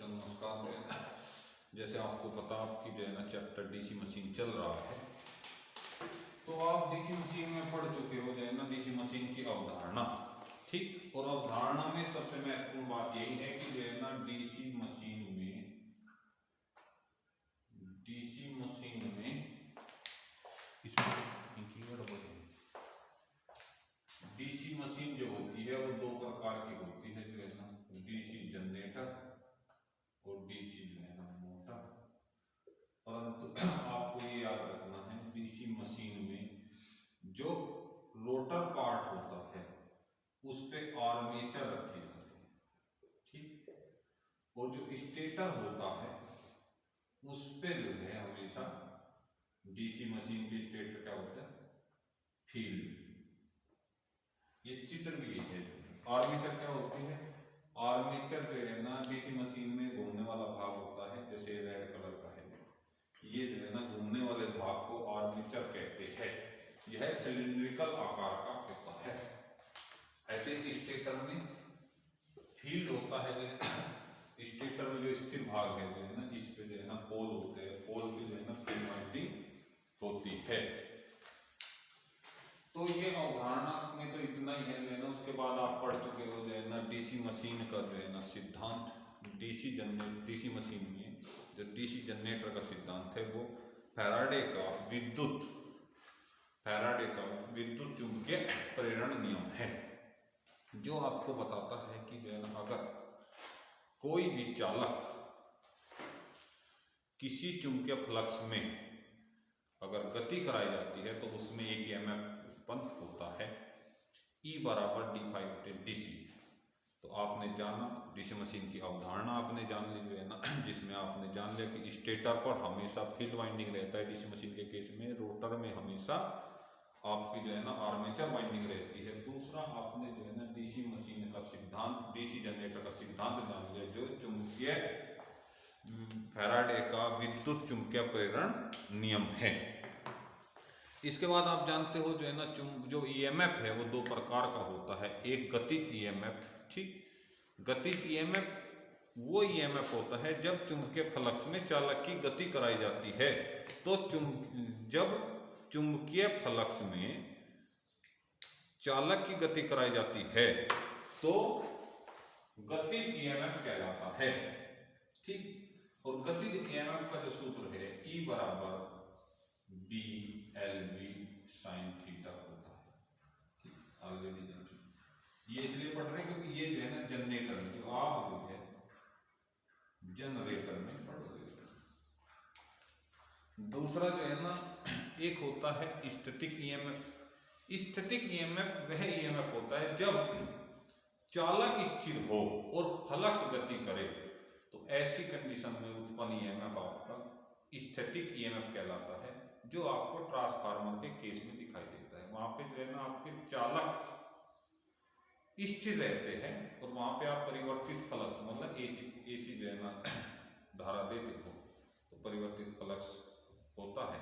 बच्चों नमस्कार। जैसे आपको पता आपकी जो है ना चैप्टर डीसी मशीन चल रहा है, तो आप डीसी मशीन में पढ़ चुके हो जो है ना डीसी मशीन की अवधारणा। ठीक, और अवधारणा में सबसे महत्वपूर्ण बात यही है कि जो है ना डीसी मशीन में डीसी मशीन जो होती है वो दो प्रकार की होती है, जो है ना डीसी जनरेटर और डीसी जो है ना मोटर। परंतु आपको ये याद रखना है, डीसी मशीन में जो रोटर पार्ट होता है उस पे आर्मेचर रखे जाते हैं, ठीक, और जो स्टेटर होता है उस पे जो है हमेशा डीसी मशीन के स्टेटर क्या होता है, फील्ड। ये चित्र भी है। आर्मेचर क्या होती है, आर्मेचर जो है ना डीसी मशीन में घूमने वाला भाग होता है, जैसे रेड कलर का है, ये जो है ना घूमने वाले भाग को आर्मेचर कहते हैं। यह सिलिंड्रिकल आकार का होता है। ऐसे स्टेटर में फील्ड होता है, जो स्टेटर में जो स्थिर भाग है जो है ना इस पे जो है ना पोल होते हैं, पोल पे जो है ना फील्ड वाइंडिंग होती है। तो ये अवधारणा में तो इतना ही है लेना। उसके बाद आप पढ़ चुके हो जो है ना डीसी मशीन का जो है ना सिद्धांत। डीसी मशीन में जो डीसी जनरेटर का सिद्धांत है वो फैराडे का विद्युत चुंबकीय प्रेरण नियम है, जो आपको बताता है कि जो है ना अगर कोई भी चालक किसी चुंबकीय फ्लक्स में अगर गति कराई जाती है तो उसमें एक ईएमएफ उत्पन्न होता है, E बराबर d∅dt। तो आपने जाना डीसी मशीन की अवधारणा आपने जान ली जो है ना, जिसमें आपने जान लिया कि स्टेटर पर हमेशा फील्ड वाइंडिंग रहता है डीसी मशीन के केस में, रोटर में हमेशा आपकी जो है ना आर्मेचर वाइंडिंग रहती है। दूसरा आपने जो है ना डीसी मशीन का सिद्धांत, डीसी जनरेटर का सिद्धांत जान लिया, जो चुंबकीय फैराडे का विद्युत चुंबकीय प्रेरण नियम है। इसके बाद आप जानते हो जो है ना जो ईएमएफ है वो दो प्रकार का होता है। एक गतिज ईएमएफ, ठीक, गतिज ईएमएफ वो ईएमएफ होता है जब चुंबकीय फ्लक्स में चालक की गति कराई जाती है। तो जब चुंबकीय फ्लक्स में चालक की गति कराई जाती है तो गतिज ईएमएफ कहलाता है, ठीक। और गतिज ईएमएफ का जो सूत्र है E बराबर BLV sin थीटा होता है। ऑलरेडी ये इसलिए पढ़ रहे हैं क्योंकि ये जो है ना जनरेटर में, जो आप जो है जनरेटर में पढ़ोगे। दूसरा जो है ना एक होता है स्टैटिक ईएमएफ। स्टैटिक ईएमएफ वह ईएमएफ होता है जब चालक स्थिर हो और फ्लक्स गति करे, तो ऐसी कंडीशन में उत्पन्न ईएमएफ आपका स्टैटिक ईएमएफ कहलाता है, जो आपको ट्रांसफार्मर के केस में दिखाई देता है। वहां पे जो है ना आपके चालक स्थिर रहते हैं और वहां पे आप परिवर्तित फ्लक्स मतलब एसी जो है ना धारा देते हो, तो परिवर्तित फ्लक्स होता है,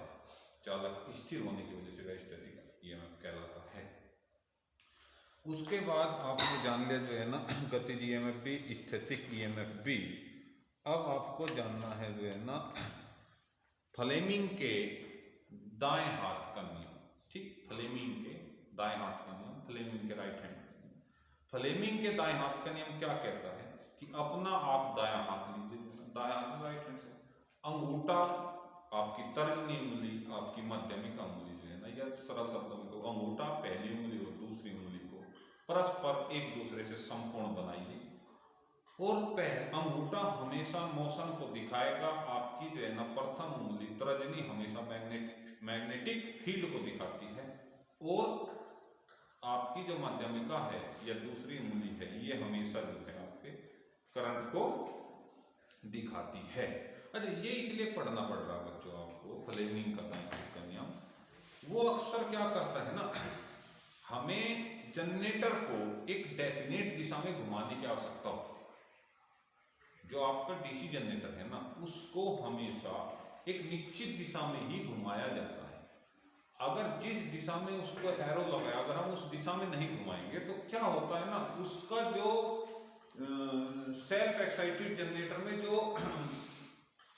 चालक स्थिर होने की वजह से वह स्टैटिक ईएमएफ कहलाता है। उसके बाद आपने जान लिया जो है ना गतिज ईएमएफ भी, स्टैटिक ईएमएफ भी। अब आपको जानना है जो है ना फ्लेमिंग के दाएं हाथ का नियम, ठीक, फ्लेमिंग के दाएं हाथ का नियम, फ्लेमिंग के राइट हैंड। फ्लेमिंग के दाएं हाथ का नियम क्या कहता है कि अपना आप दायां हाथ लीजिए, दायां हाथ राइट हैंड से, अंगूठा आपकी तर्जनी उंगली, आपकी माध्यमिक उंगली जो है ना, या सरल शब्दों में को अंगूठा पहली उंगली और दूसरी उंगली को परस्पर एक दूसरे से समकोण बनाइए और अंगूठा हमेशा मोशन को दिखाएगा। आपकी जो है ना प्रथम उंगली तर्जनी हमेशा मैग्नेटिक फील्ड को दिखाती है और आपकी जो माध्यमिका है या दूसरी उंगली है ये हमेशा जो है आपके करंट को दिखाती है। अच्छा, ये इसलिए पढ़ना पड़ रहा बच्चों आपको फ्लेमिंग का दाएं हाथ का नियम। वो अक्सर क्या करता है ना, हमें जनरेटर को एक डेफिनेट दिशा में घुमाने की आवश्यकता होती है। जो आपका डीसी जनरेटर है ना उसको हमेशा एक निश्चित दिशा में ही घुमाया जाता है। अगर जिस दिशा में उसको एरो लगाया, अगर हम उस दिशा में नहीं घुमाएंगे तो क्या होता है ना, उसका जो सेल्फ एक्साइटेड जनरेटर में जो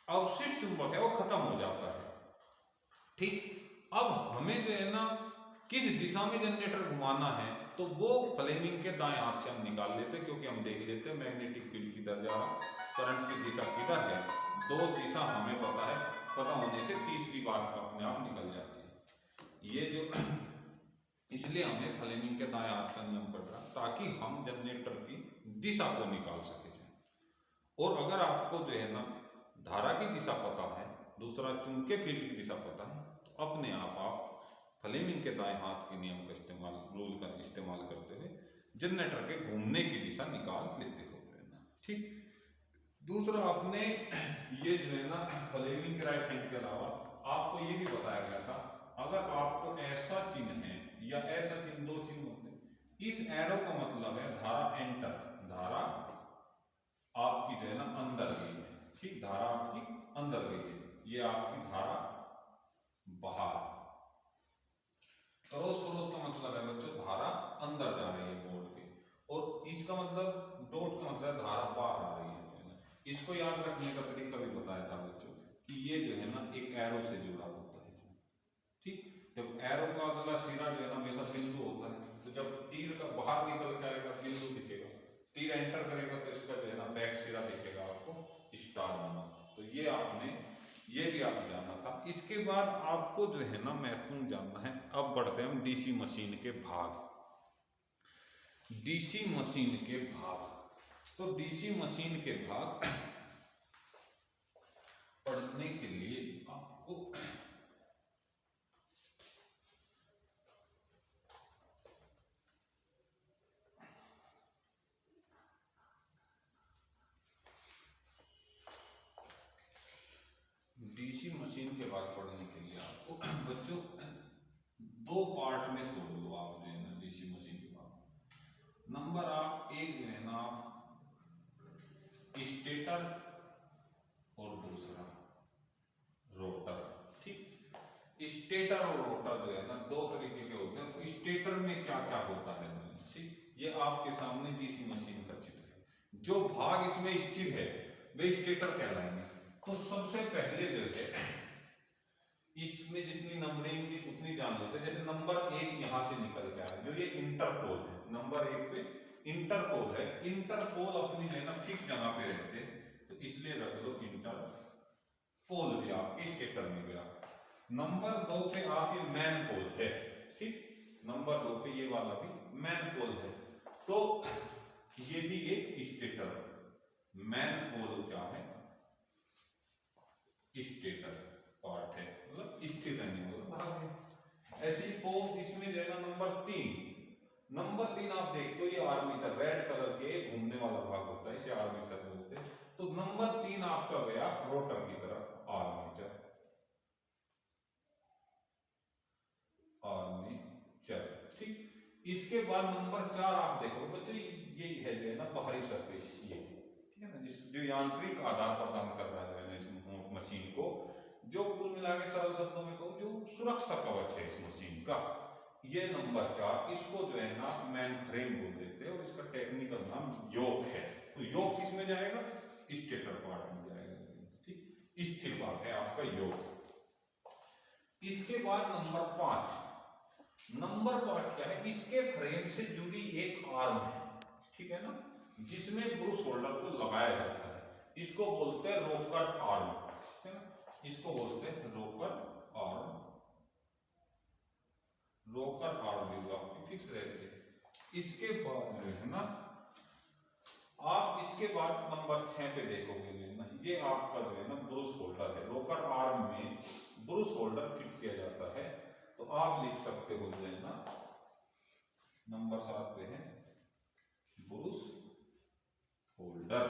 अवशिष्ट चुंबक है वो खत्म हो जाता है। ठीक, अब हमें जो है ना किस दिशा में जनरेटर घुमाना है तो वो फ्लेमिंग के दाएं हाथ से हम निकाल लेते हैं, क्योंकि हम देख लेते हैं मैग्नेटिक फील्ड किधर जा रहा, करंट की दिशा किधर है। दो दिशा हमें पता है, पता होने से तीसरी बात अपने आप निकल जाती है। ये जो इसलिए हमें फ्लेमिंग के दाएं हाथ का नियम पड़ रहा ताकि हम जनरेटर की दिशा को निकाल सके। और अगर आपको जो है ना धारा की दिशा पता है, दूसरा चुंबकीय फील्ड की दिशा पता है, तो अपने आप फ्लेमिंग के दाएं हाथ के नियम का इस्तेमाल, रूल का इस्तेमाल करते हुए जनरेटर के घूमने की दिशा निकाल लेते हो ना। ठीक, दूसरा आपने ये जो है ना फ्लेमिंग के राइट हैंड के अलावा आपको ये भी बताया गया था, अगर आपको ऐसा चिन्ह है या ऐसा चिन्ह, दो चिन्ह होते हैं, इस एरो का मतलब है धारा एंटर, धारा आपकी जो है ना अंदर गई है। ठीक, धारा आपकी अंदर गई है, ये आपकी धारा बाहर। क्रॉस क्रॉस का मतलब है बच्चों धारा अंदर जा रही है बोर्ड के, और इसका मतलब डॉट का मतलब धारा बाहर आ रही है। इसको याद रखने का तरीका भी बताया था बच्चों कि ये जो है ना एक एरो से जुड़ा होता है। ठीक, जब एरो का अगला सिरा जो है ना हमेशा बिंदु होता है, तो जब तीर का बाहर निकल के आएगा बिंदु दिखेगा, तीर एंटर करेगा तो इसका जो है ना बैक सिरा दिखेगा आपको स्टार बना। तो ये आपने ये भी आप जानना था। इसके बाद आपको जो है ना महत्वपूर्ण जानना है, अब बढ़ते हैं हम डीसी मशीन के भाग। डीसी मशीन के भाग, तो डीसी मशीन के भाग पढ़ने के लिए आपको डीसी मशीन के बाद पढ़ने के लिए आपको बच्चों दो पार्ट में तोड़ दो आप जो है ना डीसी मशीन के बाद। नंबर आप एक जो है ना आप स्टेटर और दूसरा रोटर। ठीक, स्टेटर और रोटर जो है ना दो तरीके के होते हैं। तो स्टेटर में क्या क्या होता है, ठीक, ये आपके सामने डीसी मशीन का चित्र है। जो भाग इसमें स्थिर है वे स्टेटर कहलाएंगे। तो सबसे पहले जो है इसमें जितनी नंबरिंग की उतनी जान लेते हैं। जैसे नंबर 1 यहां से निकल के आया, जो ये इंटरपोल है, नंबर 1 पे इंटरपोल है। इंटरपोल अपनी जो है ना फिक्स जगह पे रहते हैं, तो इसलिए रख लो इंटरपोल भी आपके स्टेटर में गया। नंबर 2 पे आपके मैन पोल है। ठीक, नंबर 2 पे ये वाला भी मैन पोल है, तो ये भी एक स्टेटर है। मैन पोल क्या है, स्टेटर पार्ट है, मतलब स्थिर रहने वाला भाग है। ऐसे ही पोल इसमें जो है ना नंबर 3 आप देखते हो, ये आर्मेचर रेड कलर के घूमने वाला भाग होता है, इसे आर्मेचर बोलते हैं। तो नंबर 3 आपका गया रोटर की तरफ, आर्मेचर। ठीक, इसके बाद नंबर 4 आप देखो बच्चों, ये है जो है ना बाहरी सरफेस, ये ठीक है ना, जिस जो यांत्रिक आधार प्रदान कर रहा है इस मशीन को, जो कुल मिला के सरल शब्दों में कहूं जो सुरक्षा कवच है इस मशीन का, ये नंबर 4, इसको जो है ना मैन फ्रेम बोल देते हैं, और इसका टेक्निकल नाम योक है। तो योक किसमें जाएगा, स्टेटर पार्ट में जाएगा। ठीक, स्थिर भाग है आपका योक। इसके बाद नंबर 5 क्या है, इसके फ्रेम से जुड़ी एक आर्म है, ठीक है ना, जिसमें ब्रूस होल्डर को लगाया जाता है। इसको बोलते हैं रोकर आर्म, है ना, इसको बोलते हैं रोकर आर्म। रोकर आर्म भी आपकी फिक्स रहते हैं। इसके बाद जो है ना आप इसके बाद नंबर 6 पे देखोगे ना, ये आपका जो है ना ब्रूस होल्डर है। रोकर आर्म में ब्रूस होल्डर फिट किया जाता है, तो आप लिख सकते हो जो है ना नंबर 7 पे है ब्रूस होल्डर।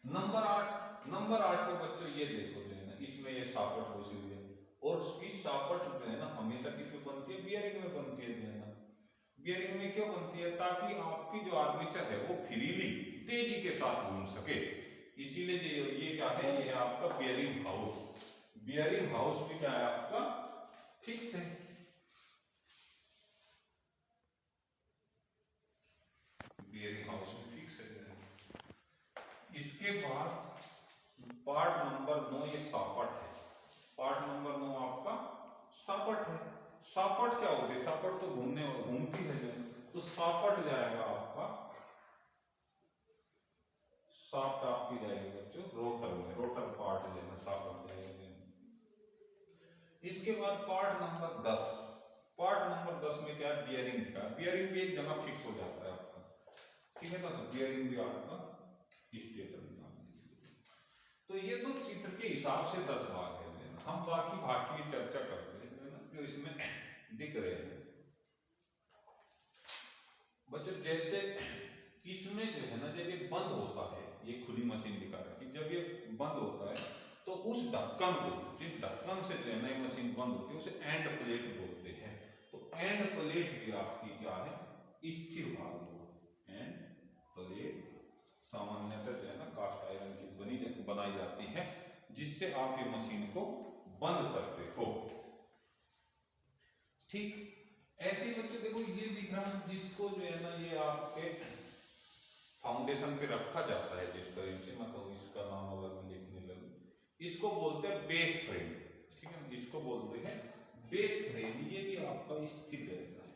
नंबर 8 पे बच्चों ये देखो जो है ना, इसमें ये सापट घुसी हुई है, और इस सापट जो है ना हमेशा किसमें बनती है, बियरिंग में बनती है जो है ना। बियरिंग में क्यों बनती है, ताकि आपकी जो आर्मेचर है वो फ्रीली तेजी के साथ घूम सके, इसीलिए ये क्या है, ये है आपका बियरिंग हाउस। बियरिंग हाउस भी क्या है आपका फिक्स है। बियरिंग हाउस में इसके बाद पार्ट नंबर 9 ये सापट है। पार्ट नंबर 9 आपका सापट है। सापट क्या होती है? सापट तो घूमने और घूमती है जो, तो सापट जाएगा आपका, साफ्ट आपकी जाएगी बच्चों रोटर में, रोटर पार्ट जो है सापट जाएगा। इसके बाद पार्ट नंबर 10, पार्ट नंबर 10 में क्या है? बियरिंग का। बियरिंग भी एक जगह फिक्स हो जाता है आपका, ठीक है ना। तो बियरिंग भी आपका स्टेटर में। तो ये तो चित्र के हिसाब से 10 भाग है। हम बाकी भाग की चर्चा करते हैं जो इसमें दिख रहे हैं बच्चों। जैसे इसमें जो है ना, जब ये बंद होता है, ये खुली मशीन दिखा रहा है, जब ये बंद होता है तो उस ढक्कन को, जिस ढक्कन से जो है ना मशीन बंद होती है, उसे एंड प्लेट बोलते हैं। तो एंड प्लेट की आपकी क्या है? स्थिर भाग। एंड प्लेट सामान्यतः जो है ना कास्ट आयरन की बनाई जाती है, जिससे आप ये मशीन को बंद करते हो। ठीक ऐसे ही बच्चों देखो, ये दिख रहा है जिसको जो है ना ये आपके फाउंडेशन पे रखा जाता है जिस तरह से, मतलब इसका नाम अगर मैं लिखने लगूं, इसको बोलते हैं बेस फ्रेम, ठीक है। इसको बोलते हैं बेस फ्रेम। ये भी आपका स्थिर रहता है,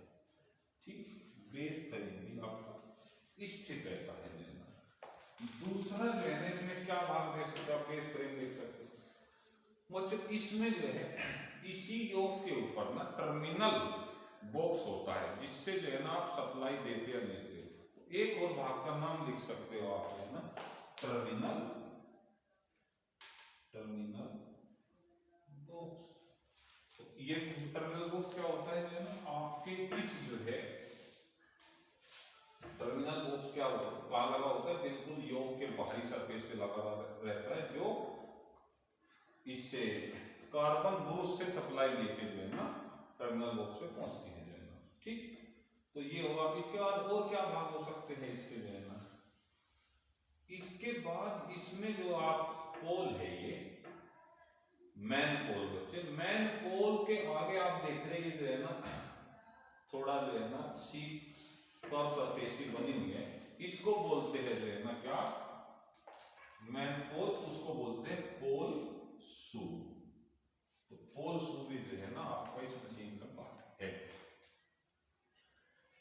ठीक। बेस फ्रेम भी आपका स्थिर रहता है। दूसरा जो है ना, इसमें क्या भाग देख सकते हो आप? बेस फ्रेम देख सकते हो बच्चों। इसमें जो है इसी योग के ऊपर ना टर्मिनल बॉक्स होता है, जिससे जो है ना आप सप्लाई देते और लेते हो। एक और भाग का नाम लिख सकते हो आप, है ना, टर्मिनल बॉक्स। तो ये टर्मिनल बॉक्स क्या होता है? जो है ना आपके इस जो है टर्मिनल बॉक्स क्या होता है? कहाँ लगा होता है? बिल्कुल योग के बाहरी सरफेस पे लगा रहता है, जो इससे कार्बन ब्रूस से सप्लाई लेके जो है ना टर्मिनल बॉक्स पे पहुंचती है जो है ना, ठीक। तो ये होगा। इसके बाद और क्या भाग हो सकते हैं इसके जो है ना? इसके बाद इसमें जो आप पोल है, ये मैन पोल बच्चे, मैन पोल के आगे आप देख रहे हैं जो है ना थोड़ा जो है ना सी कर्व सरफेस बनी हुई है, इसको बोलते हैं जो है ना क्या? मैन पोल। उसको बोलते हैं पोल शू। तो पोल शू भी जो है ना आपका इस मशीन का पार्ट है।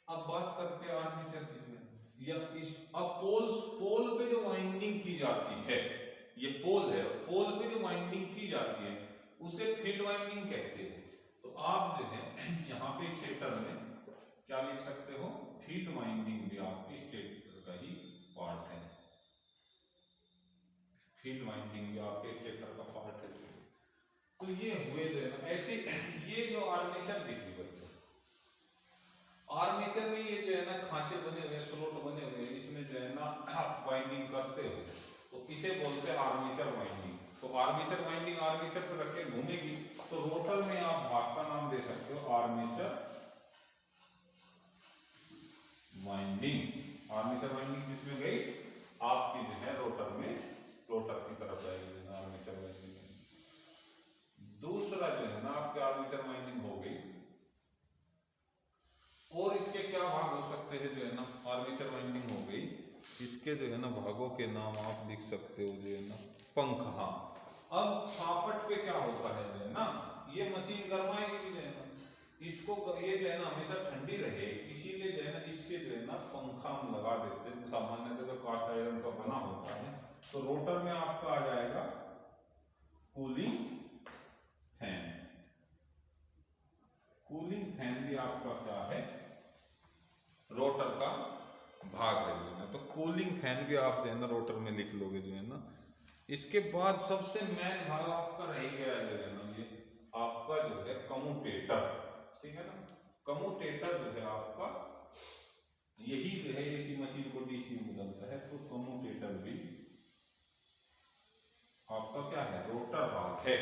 अब बात करते हैं आर्मेचर की। या इस अब पोल पे जो वाइंडिंग की जाती है, ये पोल है, पोल पे जो वाइंडिंग की जाती है उसे फील्ड वाइंडिंग कहते हैं। तो आप जो है यहाँ पे स्टेटर में क्या लिख सकते हो? फील्ड वाइंडिंग भी आपकी स्टेटर का ही पार्ट है। फील्ड वाइंडिंग भी आपके स्टेटर का पार्ट है। तो ये हुए जो है ना ऐसे, ये जो आर्मेचर दिखी बच्चों, आर्मेचर में ये जो है ना खांचे बने हुए, स्लॉट बने हुए, इसमें जो है ना आप वाइंडिंग करते हो, तो इसे बोलते हैं आर्मेचर वाइंडिंग। तो आर्मेचर वाइंडिंग आर्मेचर पर रख के घूमेगी, तो रोटर में आप भाग का नाम दे सकते हो आर्मेचर वाइंडिंग। आर्मेचर वाइंडिंग जिसमें गई आपकी जो है रोटर में, रोटर की तरफ जाएगी आर्मेचर वाइंडिंग। दूसरा जो है ना आपके आर्मेचर वाइंडिंग हो गई। और इसके क्या भाग हो सकते हैं? जो है ना आर्मेचर वाइंडिंग हो गई, इसके जो है ना भागों के नाम आप लिख सकते हो जो है ना पंख। हाँ, अब सापट पे क्या होता है जो है ना, ये मशीन गरमाएगी जो है ना, इसको ये जो है ना हमेशा ठंडी रहे, इसीलिए जो है ना इसके जो है ना पंखा हम लगा देते हैं। सामान्यतः जो कास्ट आयरन का बना होता है, तो रोटर में आपका आ जाएगा कूलिंग फैन। कूलिंग फैन भी आपका क्या है? रोटर का भाग है जो है ना। तो कूलिंग फैन भी आप जो है ना रोटर में लिख लोगे जो है ना। इसके बाद सबसे मेन भाग आपका रह गया जो है ना, ये आपका जो है कम्यूटेटर, ठीक है ना। कम्यूटेटर जो है आपका, यही जो है एसी मशीन को डीसी में बदलता है। तो कम्यूटेटर भी आपका क्या है? रोटर भाग है।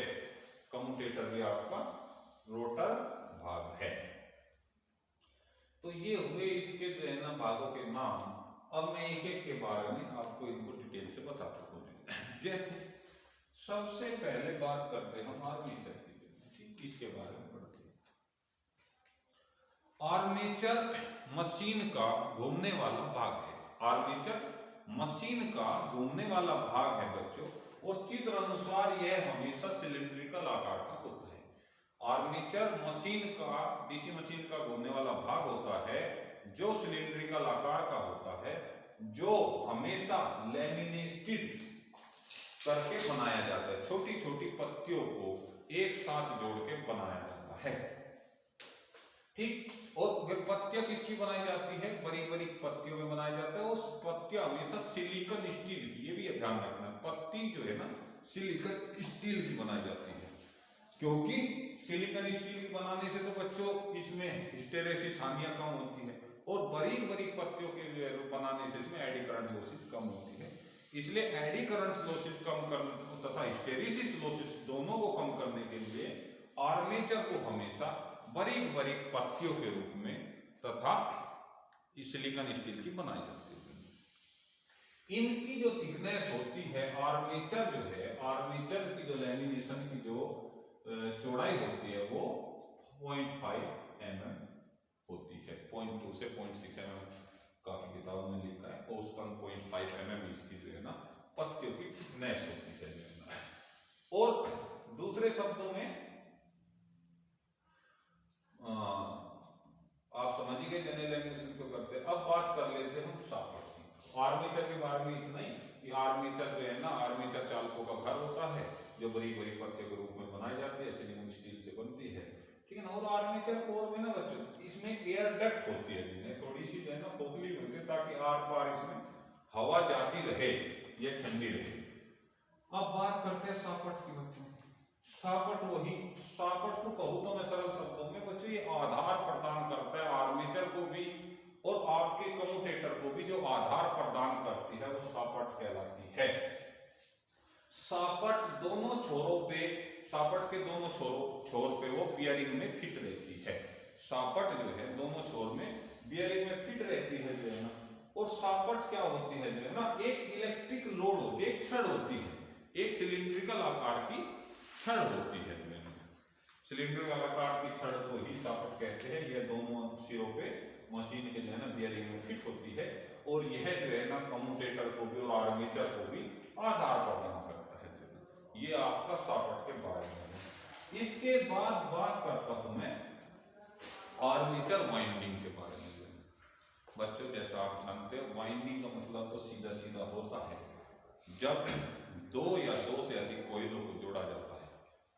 कम्यूटेटर भी आपका रोटर भाग है। तो ये हुए इसके जो है ना भागों के नाम। अब मैं एक एक के बारे में आपको इनको डिटेल से बताता हूँ। जैसे सबसे पहले बात करते हैं हम आर्मेचर की, इसके बारे में पढ़ते हैं। आर्मेचर मशीन का घूमने वाला भाग है। आर्मेचर मशीन का घूमने वाला भाग है बच्चों, और चित्र अनुसार यह हमेशा सिलिंड्रिकल आकार का होता है। आर्मेचर मशीन का, डीसी मशीन का घूमने वाला भाग होता है जो सिलिंड्रिकल आकार का होता है, जो हमेशा लैमिनेटेड करके बनाया जाता है। छोटी छोटी पत्तियों को एक साथ जोड़ के बनाया जाता है, ठीक। और वे पत्तियां किसकी बनाई जाती है? बड़ी बड़ी पत्तियों में बनाया जाता है। उस पत्तियां हमेशा सिलिकॉन स्टील की, ये भी ध्यान रखना, पत्ती जो है ना सिलिकॉन स्टील की बनाई जाती है, क्योंकि सिलिकॉन स्टील की बनाने से तो बच्चों इसमें हिस्टेरेसिस हानियां कम होती है, और बड़ी बड़ी पत्तियों के बनाने से इसमें एडी करंट लॉसेस कम होती है। इसलिए एडी करंट लॉसेस कम करने तथा हिस्टेरेसिस लॉसेस दोनों को कम करने के लिए आर्मेचर को हमेशा बारीक बारीक पत्तियों के रूप में तथा सिलिकॉन स्टील की बनाई जाती है। इनकी जो थिकनेस होती है, आर्मेचर जो है, आर्मेचर की जो लैमिनेशन की जो चौड़ाई होती है वो 0.5 mm होती है। 0.2 से 0.6 mm काफी किताबों में लिखा है, औसतन 0.5 mm इसकी जो है ना पत्तियों की थिकनेस होती है। और दूसरे शब्दों में आप समझ गए जनरल लैमिनेशन क्यों करते हैं। अब बात कर लेते हैं हम शाफ्ट की। आर्मेचर के बारे में इतना ही कि आर्मेचर जो है ना, आर्मेचर चालकों का घर होता है जो बड़ी बड़ी पत्तियों के रूप में बनाई जाती है, सिलिकॉन स्टील से बनती है, ठीक है ना। और आर्मेचर कोर में ना बच्चों इसमें एयर डक्ट होती है, जिन्हें थोड़ी सी जो है ना खोखली होती है, ताकि आर पार इसमें हवा जाती रहे, ये ठंडी रहे। अब बात करते हैं शाफ्ट की बच्चों। शाफ्ट वही, शाफ्ट को कहूं तो मैं सरल शब्दों में बच्चों, ये आधार प्रदान करता है आर्मेचर को भी और आपके कम्यूटेटर को भी। जो आधार प्रदान करती है वो शाफ्ट कहलाती है। शाफ्ट दोनों छोरों पे, शाफ्ट के दोनों छोर पे वो बियरिंग में फिट रहती है। शाफ्ट जो है दोनों छोर में बियरिंग में फिट रहती है जो है ना। और शाफ्ट क्या होती है जो है ना, एक इलेक्ट्रिक लोड होती है, एक छड़ होती है, एक सिलिंड्रिकल आकार की छड़ होती है। सिलिंड्रिकल आकार की छड़ को ही शाफ्ट कहते हैं। ये दोनों सिरों पे मशीन के जो है ना बियरिंग में फिट होती है, और यह जो है ना कम्यूटेटर को भी और आर्मेचर को भी आधार प्रदान करता है जो है। ये आपका शाफ्ट के बारे में है। इसके बाद बात करता हूं मैं आर्मेचर वाइंडिंग के बारे में। बच्चों जैसा आप जानते हो, वाइंडिंग का मतलब तो सीधा सीधा होता है जब दो या दो से अधिक कोयलों को जोड़ा जाता है,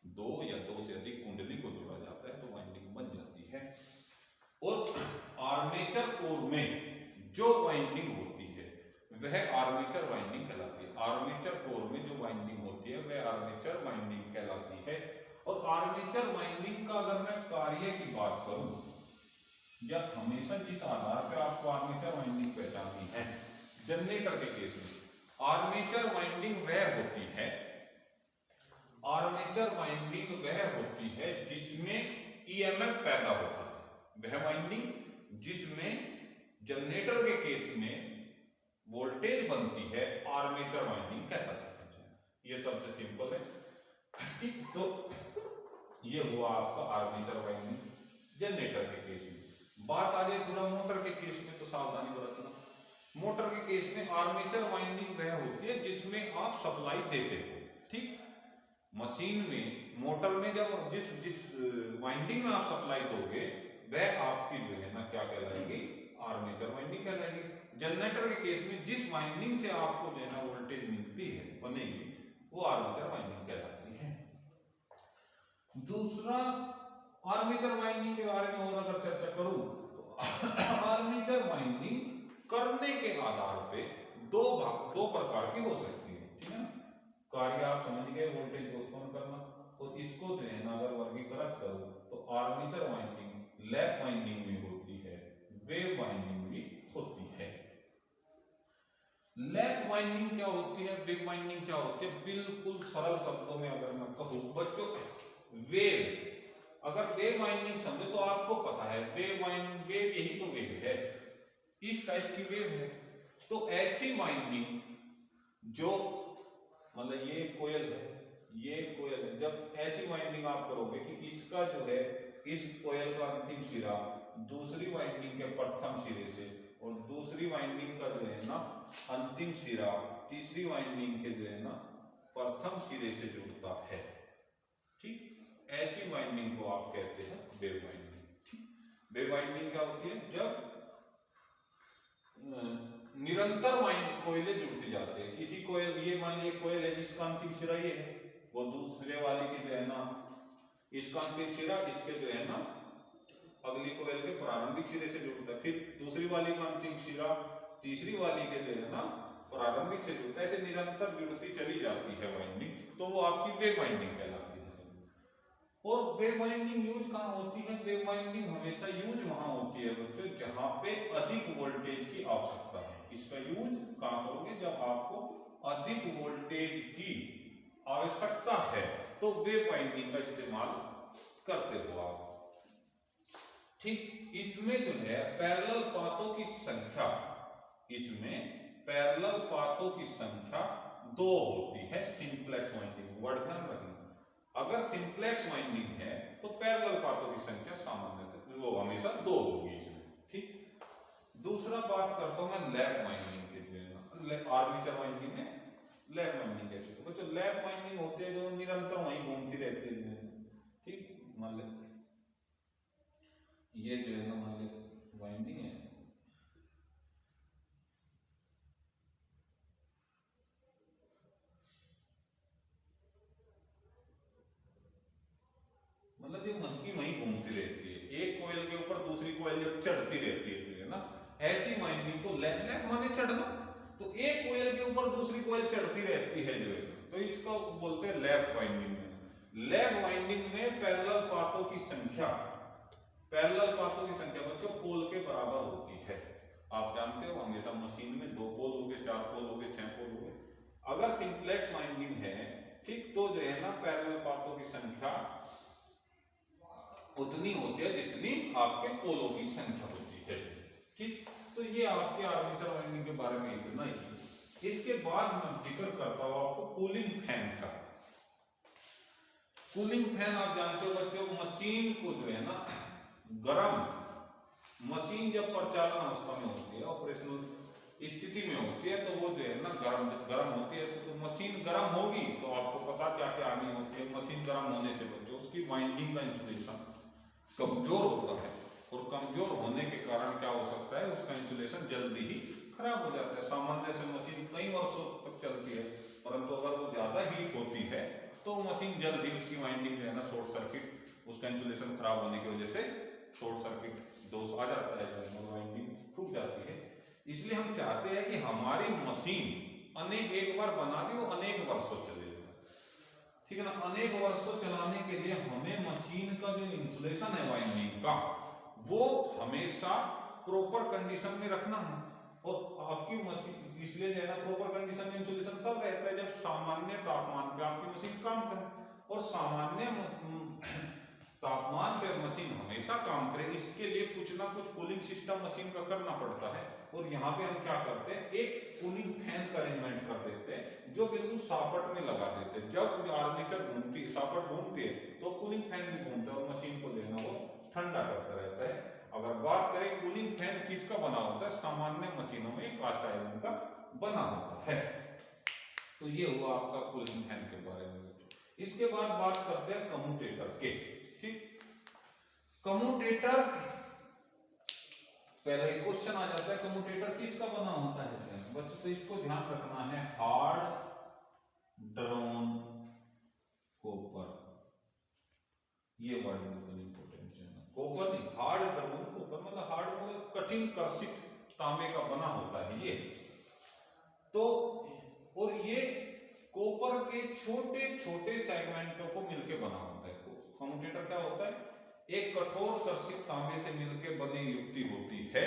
दो या दो से अधिक कुंडली को जोड़ा जाता है तो वाइंडिंग बन जाती है। और आर्मेचर कोर में जो वाइंडिंग होती है वह आर्मेचर वाइंडिंग कहलाती है। आर्मेचर कोर में जो वाइंडिंग होती है वह आर्मेचर वाइंडिंग कहलाती है। और आर्मेचर वाइंडिंग का अगर मैं कार्य की बात करूं, या हमेशा जिस आधार पर आपको आर्मेचर वाइंडिंग पहचाननी है, जनरेटर के केस में आर्मेचर वाइंडिंग वह होती है, आर्मेचर वाइंडिंग वह होती है जिसमें ईएमएफ पैदा होता है। वह वाइंडिंग जिसमें जनरेटर के केस में वोल्टेज बनती है, आर्मेचर वाइंडिंग कहलाती है। ये सबसे सिंपल है, ठीक। तो ये हुआ आपका आर्मेचर वाइंडिंग जनरेटर के केस में। बात आ जाए थोड़ा मोटर के केस में तो सावधानी बरतना। मोटर के केस में आर्मेचर वाइंडिंग वह होती है जिसमें आप सप्लाई देते हो, ठीक। मशीन में, मोटर में जब जिस वाइंडिंग में आप सप्लाई दोगे वह आपकी जो है ना क्या कहलाएगी, आर्मेचर वाइंडिंग कहलाएगी। जनरेटर के केस में जिस वाइंडिंग से आपको जो है ना वोल्टेज मिलती है, बनेगी, वो आर्मेचर वाइंडिंग कहलाती है। दूसरा, आर्मेचर वाइंडिंग के बारे में और अगर चर्चा करूं तो आर्मेचर वाइंडिंग करने के आधार पे दो प्रकार की हो सकती है, ठीक है ना। कार्य आप समझ गए, वोल्टेज को उत्पन्न करना। और इसको जो है ना अगर वर्गीकृत करो तो आर्मेचर वाइंडिंग लैप वाइंडिंग भी होती है, वेव वाइंडिंग भी होती है। लैप वाइंडिंग क्या होती है, वेव वाइंडिंग क्या होती है, बिल्कुल सरल शब्दों में अगर मैं कहूं बच्चों, वेव, अगर वेव वाइंडिंग समझो तो आपको पता है वेव यही तो वेव है, इस टाइप की वेव है। तो ऐसी वाइंडिंग जो मतलब ये कोयल है, ये कोयल है, जब ऐसी वाइंडिंग आप करोगे कि इसका जो है, इस कोयल का अंतिम सिरा दूसरी वाइंडिंग के प्रथम सिरे से और दूसरी वाइंडिंग का जो है ना अंतिम सिरा तीसरी वाइंडिंग के जो है ना प्रथम सिरे से जुड़ता है। ठीक, ऐसी वाइंडिंग को आप कहते हैं वेव वाइंडिंग। ठीक, वेव वाइंडिंग क्या होती है? जब निरंतर कोयले जुड़ती जाते हैं। किसी कोयल, ये मान लीजिए कोयल है जिसका अंतिम सिरा ये है, वो दूसरे वाले की जो है ना इसका अंतिम सिरा इसके जो है ना अगली कोयल के प्रारंभिक सिरे से जुड़ता है, फिर दूसरी वाली का अंतिम सिरा तीसरी वाली के जो है ना प्रारंभिक से जुड़ता है। ऐसे निरंतर जुड़ती चली जाती है वाइंडिंग, तो वो आपकी वेव वाइंडिंग कहलाती है। और वेव वाइंडिंग यूज कहाँ होती है? वेव वाइंडिंग हमेशा यूज वहां होती है बच्चों जहां पे अधिक वोल्टेज की आवश्यकता है। इसका यूज कहाँ करोगे? जब आपको अधिक वोल्टेज की आवश्यकता है तो वेव वाइंडिंग का इस्तेमाल करते हो आप। ठीक, इसमें जो है पैरेलल पाथों की संख्या, इसमें पैरेलल पाथों की संख्या 2 होती है। सिंप्लेक्स वाइंडिंग, वर्ड ध्यान रखना, अगर सिंप्लेक्स वाइंडिंग है तो पैरेलल पाथों की संख्या सामान्यतः वो हमेशा 2 होगी इसमें। ठीक, दूसरा बात करता हूं मैं लैप वाइंडिंग के जो है ना आर्मेचर वाइंडिंग में लैप वाइंडिंग कैसे होती है बच्चों? लैप वाइंडिंग होती है जो निरंतर वहीं घूमती रहती है। ठीक, मान ले ये जो है ना मान ले वाइंडिंग है, मतलब ये वहीं घूमती रहती है, एक कोयल के ऊपर दूसरी कोयल जब चढ़ती रहती है ना, ऐसी वाइंडिंग को लैप, लैप माने चढ़ना, तो एक कोयल के ऊपर दूसरी कोयल चढ़ती रहती है जो है, तो इसको बोलते हैं लैप वाइंडिंग में। लैप वाइंडिंग में पैरेलल पाथों की संख्या, पैरेलल पाथों की संख्या बच्चों पोल के बराबर होती है। आप जानते हो हमेशा मशीन में 2 पोल हो गए, 4 पोल हो गए, 6 पोल हो गए। अगर सिंप्लेक्स वाइंडिंग है ठीक, तो जो है ना पैरेलल पाथों की संख्या उतनी होती है जितनी आपके पोलों की संख्या होती है। ठीक, तो ये आपके आर्मेचर वाइंडिंग के बारे में इतना ही। इसके बाद मैं जिक्र करता हूं आपको कूलिंग फैन का। कूलिंग फैन आप जानते हो बच्चों, मशीन को जो है ना गर्म, मशीन जब परिचालन अवस्था में होती है, ऑपरेशनल स्थिति में होती है, तो वो जो है ना गर्म होती है। तो मशीन गर्म होगी तो आपको पता क्या क्या हानि होती है। मशीन गर्म होने से बच्चों उसकी वाइंडिंग का इंसुलेशन कमजोर होता है, और कमजोर होने के कारण क्या हो सकता है, उसका इंसुलेशन जल्दी ही खराब हो जाता है। सामान्य से मशीन कई वर्षों तक चलती है, परंतु अगर वो ज्यादा हीट होती है तो मशीन जल्दी उसकी वाइंडिंग जो है ना शॉर्ट सर्किट, उसका इंसुलेशन खराब होने की वजह से शॉर्ट सर्किट दोष आ जाता है, वाइंडिंग टूट जाती है। इसलिए हम चाहते हैं कि हमारी मशीन एक बार बना दी वो अनेक वर्षों चले, ठीक है ना। अनेक वर्षों चलाने के लिए हमें मशीन का जो इंसुलेशन है वाइंडिंग का, वो हमेशा प्रॉपर कंडीशन में रखना है। और आपकी मशीन इसलिए जो है ना प्रॉपर कंडीशन में इंसुलेशन तब रहता है जब सामान्य तापमान पे आपकी मशीन काम करे, और सामान्य तापमान पे मशीन हमेशा काम करे। इसके लिए कुछ ना कुछ कूलिंग सिस्टम मशीन का करना पड़ता है, और यहाँ पे हम क्या करते हैं, एक कूलिंग फैन का अरेंजमेंट कर देते हैं जो बिल्कुल सापट में लगा देते हैं। जब आर्मेचर घूमती है, सापट घूमती है, तो कूलिंग फैन भी घूमता है और मशीन को जो है ना वो ठंडा करता रहता है। अगर बात करें कूलिंग फैन किसका बना होता है, सामान्य मशीनों में कास्ट आयरन का बना होता है। तो ये हुआ आपका कूलिंग फैन के बारे में। इसके बाद बात करते हैं कम्यूटेटर के। ठीक, कम्यूटेटर, पहले क्वेश्चन आ जाता है कम्यूटेटर किसका बना होता है बच्चों, तो इसको ध्यान रखना है, हार्ड ड्रॉन कॉपर, ये वर्ड बिल्कुल इंपॉर्टेंट है। कॉपर नहीं, हार्ड ड्रॉन कॉपर, मतलब हार्ड मतलब कठिन कर्षित तांबे का बना होता है ये। तो और ये कॉपर के छोटे छोटे सेगमेंटों को मिलके बना होता है। कम्यूटेटर क्या होता है, एक कठोर कर्षित तांबे से मिलकर बनी युक्ति होती है,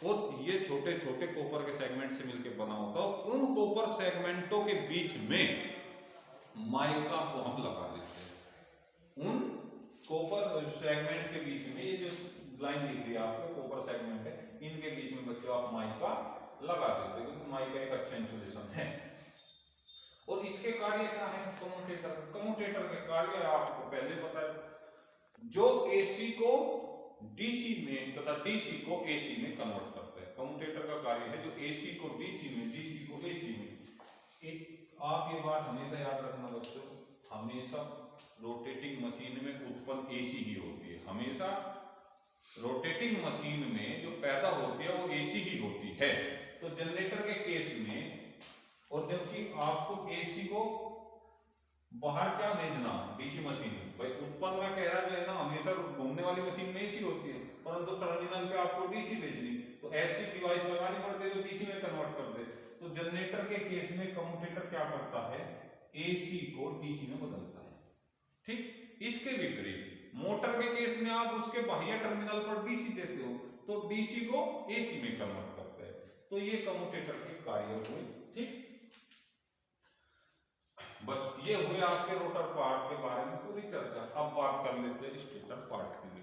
और ये छोटे छोटे कॉपर के सेगमेंट से मिलकर बना होता है। उन कॉपर सेगमेंटों के बीच में माइका को हम लगा देते हैं। उन कॉपर सेगमेंट के बीच में, ये जो लाइन दिख रही है आपको कॉपर सेगमेंट है, इनके बीच में बच्चों आप माइका लगा देते हैं, क्योंकि माइका एक अच्छा इंसुलेशन है। और इसके कार्य क्या है, कम्यूटेटर के कार्य आपको पहले पता है, जो एसी को डीसी में तथा डीसी को एसी में कन्वर्ट करता है। कम्यूटेटर का कार्य है जो एसी को डीसी में, डीसी को एसी में। आप ये बात हमेशा याद रखना बच्चों, हमेशा रोटेटिंग मशीन में उत्पन्न एसी ही होती है। हमेशा रोटेटिंग मशीन में जो पैदा होती है वो एसी ही होती है। तो जनरेटर के केस में, और जबकि आपको एसी को बाहर क्या भेजना, डीसी मशीन में। भाई उत्पन्न में कह रहा जो है ना, हमेशा घूमने वाली मशीन में एसी होती है, परंतु टर्मिनल पे आपको डीसी भेजनी, तो ऐसी डिवाइस लगानी पड़ती है जो डीसी में कन्वर्ट कर दे। तो जनरेटर के केस में कम्यूटेटर क्या करता है, एसी को डीसी में बदलता है। ठीक, इसके विपरीत मोटर के केस में आप उसके बाह्य टर्मिनल पर डीसी देते हो तो डीसी को एसी में कन्वर्ट करता है। तो ये कम्यूटेटर के कार्य हुए। ठीक, बस ये हुए आपके रोटर पार्ट के बारे में पूरी चर्चा। अब बात कर लेते हैं स्टेटर पार्ट की।